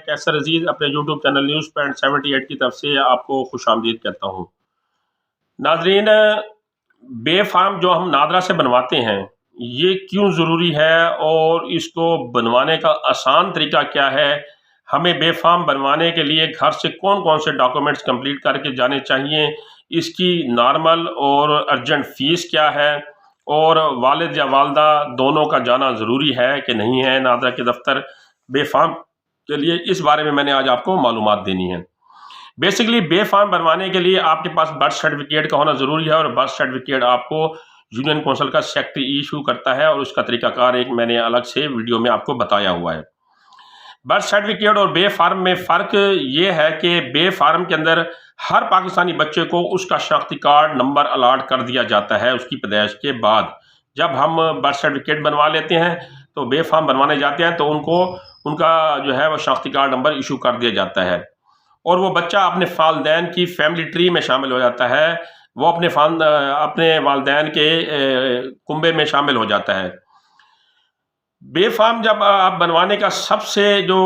کیسر عزیز اپنے YouTube channel news point 78 کی طرف سے آپ کو خوش آمدید کہتا ہوں۔ ناظرین، بے فارم جو ہم نادرا سے بنواتے ہیں یہ کیوں ضروری ہے اور اس کو بنوانے کا آسان طریقہ کیا ہے؟ ہمیں بے فارم بنوانے کے لیے گھر سے کون کون سے ڈاکومنٹس کمپلیٹ کر کے جانے چاہیے؟ اس کی نارمل اور ارجنٹ فیس کیا ہے؟ اور والد یا والدہ دونوں کا جانا ضروری ہے کہ نہیں ہے نادرا کے دفتر بے فارم کے لیے؟ اس بارے میں نے آج آپ کو معلومات دینی ہے۔ بیسیکلی بے فارم بنوانے کے لیے آپ کے پاس برتھ سرٹیفکیٹ کا ہونا ضروری ہے، اور برتھ سرٹیفکیٹ آپ کو یونین کونسل کا سیکٹری ایشو کرتا ہے، اور اس کا طریقہ کار ایک میں نے الگ سے ویڈیو میں آپ کو بتایا ہوا ہے۔ برتھ سرٹیفکیٹ اور بے فارم میں فرق یہ ہے کہ بے فارم کے اندر ہر پاکستانی بچے کو اس کا شناختی کارڈ نمبر الاٹ کر دیا جاتا ہے اس کی پیدائش کے بعد۔ جب ہم برتھ سرٹیفکیٹ بنوا لیتے ہیں تو بے فارم بنوانے جاتے ہیں تو ان کا جو ہے وہ شناختی کارڈ نمبر ایشو کر دیا جاتا ہے، اور وہ بچہ اپنے والدین کی فیملی ٹری میں شامل ہو جاتا ہے، وہ اپنے والدین کے کنبے میں شامل ہو جاتا ہے۔ بے فارم جب آپ بنوانے کا سب سے جو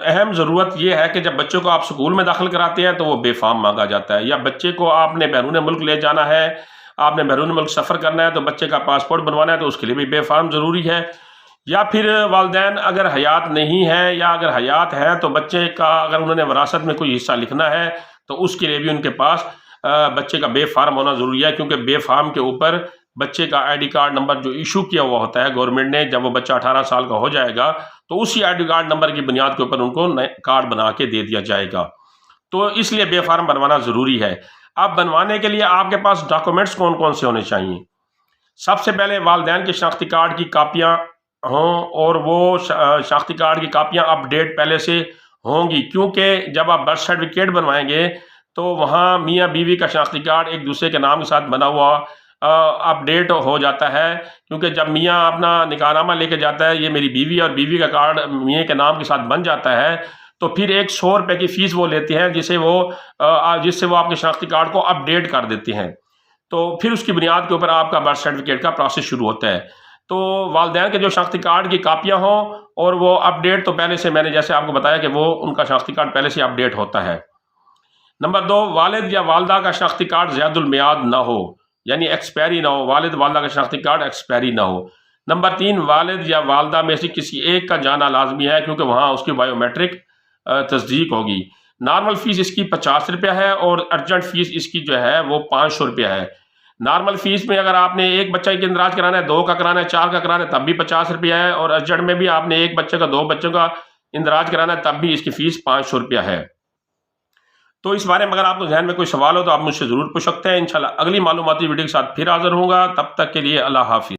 اہم ضرورت یہ ہے کہ جب بچے کو آپ سکول میں داخل کراتے ہیں تو وہ بے فارم مانگا جاتا ہے، یا بچے کو آپ نے بیرون ملک لے جانا ہے، آپ نے بیرون ملک سفر کرنا ہے تو بچے کا پاسپورٹ بنوانا ہے تو اس کے لیے بھی بے فارم ضروری ہے، یا پھر والدین اگر حیات نہیں ہیں یا اگر حیات ہیں تو بچے کا اگر انہوں نے وراثت میں کوئی حصہ لکھنا ہے تو اس کے لیے بھی ان کے پاس بچے کا بے فارم ہونا ضروری ہے، کیونکہ بے فارم کے اوپر بچے کا آئی ڈی کارڈ نمبر جو ایشو کیا ہوا ہوتا ہے گورنمنٹ نے، جب وہ بچہ 18 سال کا ہو جائے گا تو اسی آئی ڈی کارڈ نمبر کی بنیاد کے اوپر ان کو کارڈ بنا کے دے دیا جائے گا، تو اس لیے بے فارم بنوانا ضروری ہے۔ اب بنوانے کے لیے آپ کے پاس ڈاکومنٹس کون کون سے ہونے چاہیے؟ سب سے پہلے والدین کے شناختی کارڈ کی کاپیاں ہوں، اور وہ شناختی کارڈ کی کاپیاں اپ ڈیٹ پہلے سے ہوں گی، کیونکہ جب آپ برتھ سرٹیفکیٹ بنوائیں گے تو وہاں میاں بیوی کا شناختی کارڈ ایک دوسرے کے نام کے ساتھ بنا ہوا اپ ڈیٹ ہو جاتا ہے، کیونکہ جب میاں اپنا نکاح نامہ لے کے جاتا ہے یہ میری بیوی، اور بیوی کا کارڈ میاں کے نام کے ساتھ بن جاتا ہے، تو پھر ایک 100 روپے کی فیس وہ لیتے ہیں جس سے وہ آپ کے شناختی کارڈ کو اپ ڈیٹ کر دیتے ہیں، تو پھر اس کی بنیاد کے اوپر آپ کا برتھ سرٹیفکیٹ کا پروسیس شروع ہوتا ہے۔ تو والدین کے جو شناختی کارڈ کی کاپیاں ہوں اور وہ اپ ڈیٹ تو پہلے سے میں نے جیسے آپ کو بتایا کہ وہ ان کا شناختی کارڈ پہلے سے اپ ڈیٹ ہوتا ہے۔ نمبر 2، والد یا والدہ کا شناختی کارڈ زیاد المیعاد نہ ہو، یعنی ایکسپائری نہ ہو، والد والدہ کا شناختی کارڈ ایکسپائری نہ ہو۔ نمبر 3، والد یا والدہ میں سے کسی ایک کا جانا لازمی ہے، کیونکہ وہاں اس کی بائیو میٹرک تصدیق ہوگی۔ نارمل فیس اس کی 50 روپیہ ہے، اور ارجنٹ فیس اس کی جو ہے وہ 500 روپیہ ہے۔ نارمل فیس میں اگر آپ نے ایک بچہ کی اندراج کرانا ہے، 2 کا کرانا ہے، 4 کا کرانا ہے تب بھی 50 روپیہ ہے، اور ارجنٹ میں بھی آپ نے ایک بچے کا 2 بچوں کا اندراج کرانا ہے تب بھی اس کی فیس 500 روپیہ ہے۔ تو اس بارے میں اگر آپ کو ذہن میں کوئی سوال ہو تو آپ مجھ سے ضرور پوچھ سکتے ہیں، انشاءاللہ اگلی معلوماتی ویڈیو کے ساتھ پھر حاضر ہوں گا، تب تک کے لیے اللہ حافظ۔